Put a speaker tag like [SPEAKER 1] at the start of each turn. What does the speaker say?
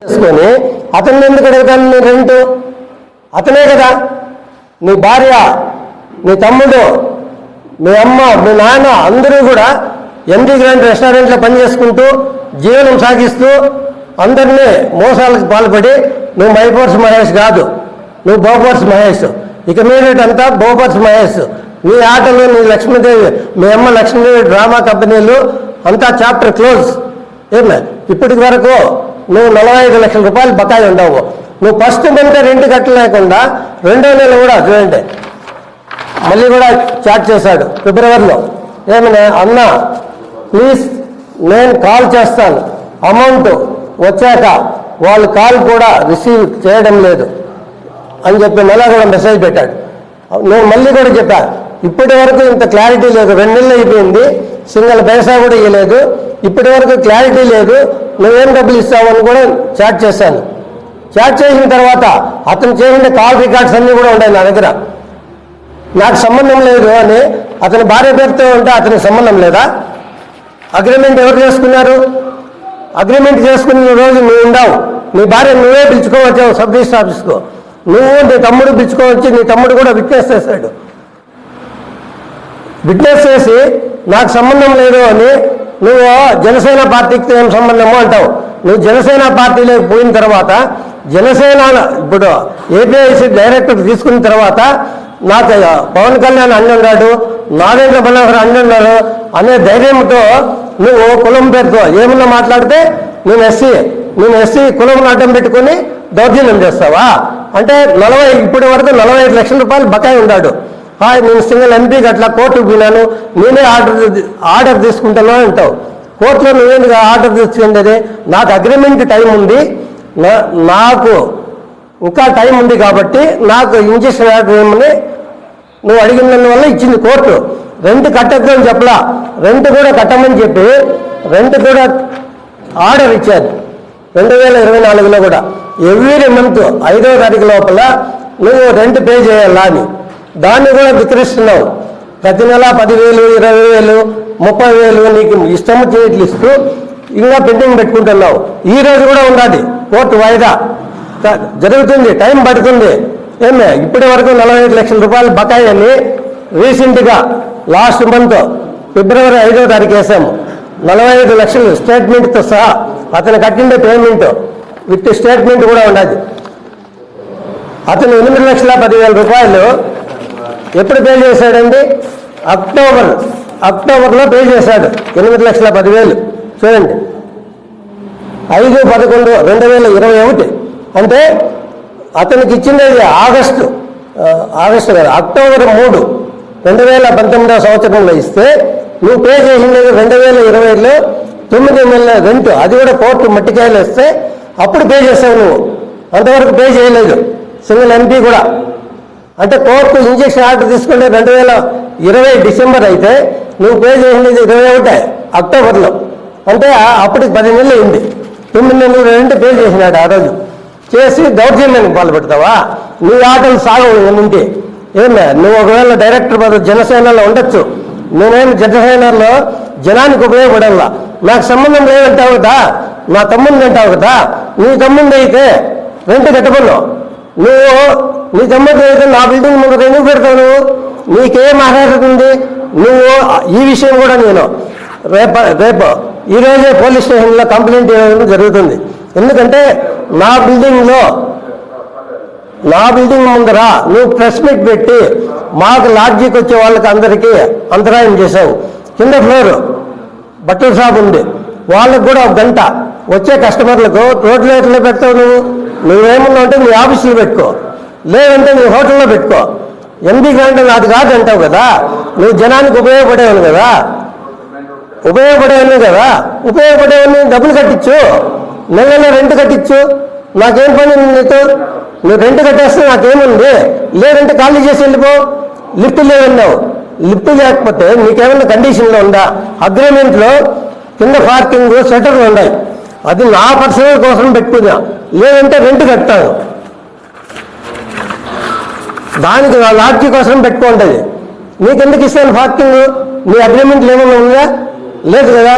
[SPEAKER 1] చేసుకొని అతన్ని ఎందుకు అడుగుతాను? నీ రెంట్ అతనే కదా. నీ భార్య, నీ తమ్ముడు, మీ అమ్మ, మీ నాన్న అందరూ కూడా ఎండి గ్రాండ్ రెస్టారెంట్లో పనిచేసుకుంటూ జీవనం సాగిస్తూ అందరినీ మోసాలకు పాల్పడి నువ్వు మైపోర్స్ మహేష్ కాదు, నువ్వు బోపర్స్ మహేష్. ఇక మీదటంతా బోపర్స్ మహేష్. నీ ఆటలు, నీ లక్ష్మీదేవి, మీ అమ్మ లక్ష్మీదేవి డ్రామా కంపెనీలు అంతా చాప్టర్ క్లోజ్. ఏమే ఇప్పటికి వరకు నువ్వు 45 లక్షల రూపాయలు బకాయి ఉండవు. నువ్వు ఫస్ట్ మంత్ రెంట్ కట్టలేకుండా 2వ నెల కూడా చూడండి మళ్ళీ కూడా చాట్ చేశాడు ఫిబ్రవరిలో. ఏమన్నా అన్న ప్లీజ్ నేను కాల్ చేస్తాను, అమౌంట్ వచ్చాక వాళ్ళు కాల్ కూడా రిసీవ్ చేయడం లేదు అని చెప్పి మళ్ళీ కూడా మెసేజ్ పెట్టాడు. నేను మళ్ళీ కూడా చెప్పా, ఇప్పటి వరకు ఇంత క్లారిటీ లేదు, 2 నెలలు అయిపోయింది, సింగిల్ పైసా కూడా ఇవ్వలేదు, ఇప్పటి వరకు క్లారిటీ లేదు, నువ్వేం డబ్బులు ఇస్తావని కూడా చాట్ చేశాను. చాట్ చేసిన తర్వాత అతను చేసిన కాల్ రికార్డ్స్ అన్నీ కూడా ఉన్నాయి నా దగ్గర. నాకు సంబంధం లేదు అని అతని భార్య పేరుతో ఉంటే అతనికి సంబంధం లేదా? అగ్రిమెంట్ ఎవరు చేసుకున్నారు? అగ్రిమెంట్ చేసుకున్న రోజు నువ్వు ఉండవు, నీ భార్య నువ్వే పిలుచుకోవచ్చావు సబ్ రిజిస్టర్ ఆఫీస్కు. నువ్వు నీ తమ్ముడు పిలుచుకోవచ్చి, నీ తమ్ముడు కూడా విట్నెస్ చేశాడు. విట్నెస్ చేసి నాకు సంబంధం లేదు అని నువ్వు జనసేన పార్టీకి ఏం సంబంధము అంటావు. నువ్వు జనసేన పార్టీలోకి పోయిన తర్వాత జనసేన ఇప్పుడు ఏపీఐసి డైరెక్టర్ తీసుకున్న తర్వాత నాకు పవన్ కళ్యాణ్ అన్నున్నాడు, నాగేంద్ర మనోహర్ అన్నున్నాడు అనే ధైర్యంతో నువ్వు కులం పేరుతో ఏమన్నా మాట్లాడితే నేను ఎస్సీ కులం అడ్డం పెట్టుకుని దౌర్జన్యం చేస్తావా? అంటే ఇప్పటి వరకు 45 లక్షల రూపాయలు బకాయి ఉన్నాడు. నేను సింగిల్ ఎంపీకి అట్లా కోర్టుకు పోయినాను, నేనే ఆర్డర్ తీసుకుంటాను అంటావు. కోర్టులో నువ్వేందుకు ఆర్డర్ తీసుకుంటే? నాకు అగ్రిమెంట్ టైం ఉంది, నాకు ఇంకా టైం ఉంది కాబట్టి నాకు ఇంజక్షన్ ఆర్డర్ ఏమని నువ్వు అడిగిన వల్ల ఇచ్చింది కోర్టు. రెంట్ కట్టద్దు అని చెప్పలా, రెంట్ కూడా కట్టమని చెప్పి రెంట్ కూడా ఆర్డర్ ఇచ్చారు 2024లో కూడా. ఎవ్రీ మంత్ 5వ తారీఖు లోపల నువ్వు రెంట్ పే చేయాలా అని. దాన్ని కూడా విక్రయిస్తున్నావు. ప్రతి నెల 10,000, 20,000, 30,000 నీకు ఇష్టం చేయట్లు ఇస్తూ ఇంకా పెండింగ్ పెట్టుకుంటున్నావు. ఈ రోజు కూడా ఉండాలి కోర్టు వాయిదా జరుగుతుంది, టైం పడుతుంది. ఏమే ఇప్పటి వరకు 45 లక్షల రూపాయలు బకాయి అని రీసెంట్గా లాస్ట్ మంత్ ఫిబ్రవరి 5వ తారీఖు వేసాము. 45 లక్షలు స్టేట్మెంట్తో సహా అతను కట్టిండే పేమెంట్ విత్ స్టేట్మెంట్ కూడా ఉన్నది. అతను 8,10,000 రూపాయలు ఎప్పుడు పే చేశాడండి? అక్టోబర్లో పే చేశాడు 8,10,000. చూడండి 5/11/2021 అంటే అతనికి ఇచ్చినది ఆగస్టు కదా, అక్టోబర్ 3, 2019వ సంవత్సరంలో ఇస్తే నువ్వు పే చేసినది 2020లో 9 నెలల రెంట్, అది కూడా కోర్టు మట్టికాయలు ఇస్తే అప్పుడు పే చేసావు. నువ్వు అంతవరకు పే చేయలేదు సింగిల్ ఎంపీ కూడా. అంటే కోర్టు ఇంజక్షన్ ఆర్డర్ తీసుకుంటే 2020 డిసెంబర్ అయితే నువ్వు పే చేసినది 21 అక్టోబర్లో. అంటే అప్పటికి 10 నెలలు అయింది. 9 నెలలు రెంట్ పే చేసినాడు ఆ రోజు. చేసి దౌర్జన్యానికి పాల్పెడతావా? నీ ఆటలు సాగవు నుండి. ఏమే నువ్వు ఒకవేళ డైరెక్టర్ పదవి జనసేనలో ఉండొచ్చు, నేనేమి జనసేనలో జనానికి ఉపయోగపడాలా, నాకు సంబంధం లేదంటావు కదా, నా తమ్ముడిని అంటావు కదా. నీ తమ్ముడిని అయితే రెంట్ కట్టబోను, నువ్వు నీ తమ్ముడిని అయితే నా బిల్డింగ్ ముందు ఎందుకు పెడతావు? నువ్వు నీకేం అర్హత ఉంది? నువ్వు ఈ విషయం కూడా నేను రేపు ఈరోజే పోలీస్ స్టేషన్లో కంప్లైంట్ ఇవ్వడం జరుగుతుంది. ఎందుకంటే నా బిల్డింగ్ ముందర నువ్వు ప్రెస్ మీట్ పెట్టి మాకు లాడ్జీకి వచ్చే వాళ్ళకి అందరికీ అంతరాయం చేసావు. కింద ఫ్లోర్ బట్టల షాప్ ఉంది, వాళ్ళకు కూడా 1 గంట వచ్చే కస్టమర్లకు రోడ్లు ఎట్లా పెడతావు? నువ్వేమన్నా అంటే నీ ఆఫీసులో పెట్టుకో, లేదంటే నీ హోటల్లో పెట్టుకో. ఎంపీ గ్రాంట్ నాది కాదు అంటావు కదా, నువ్వు జనానికి ఉపయోగపడేవాళ్ళు కదా, ఉపయోగపడేవన్నీ డబ్బులు కట్టించు, నెల రెంట్ కట్టించు. నాకేం పని నీతో? నువ్వు రెంట్ కట్టేస్తే నాకేముంది? లేదంటే ఖాళీ చేసి వెళ్ళిపో. లిఫ్ట్ లేదన్నావు, లిఫ్ట్ లేకపోతే నీకేమన్నా కండిషన్లో ఉందా? అగ్రిమెంట్లో కింద పార్కింగ్ షట్టర్లు ఉన్నాయి, అది నా పర్సనల్ కోసం పెట్టుకున్నా, లేదంటే రెంట్ కట్టాను, దానికి నా లాడ్జీ కోసం పెట్టుకుంటుంది. నీకెందుకు ఇస్తాను పార్కింగ్? నీ అగ్రిమెంట్లు ఏమన్నా ఉందా? లేదు కదా.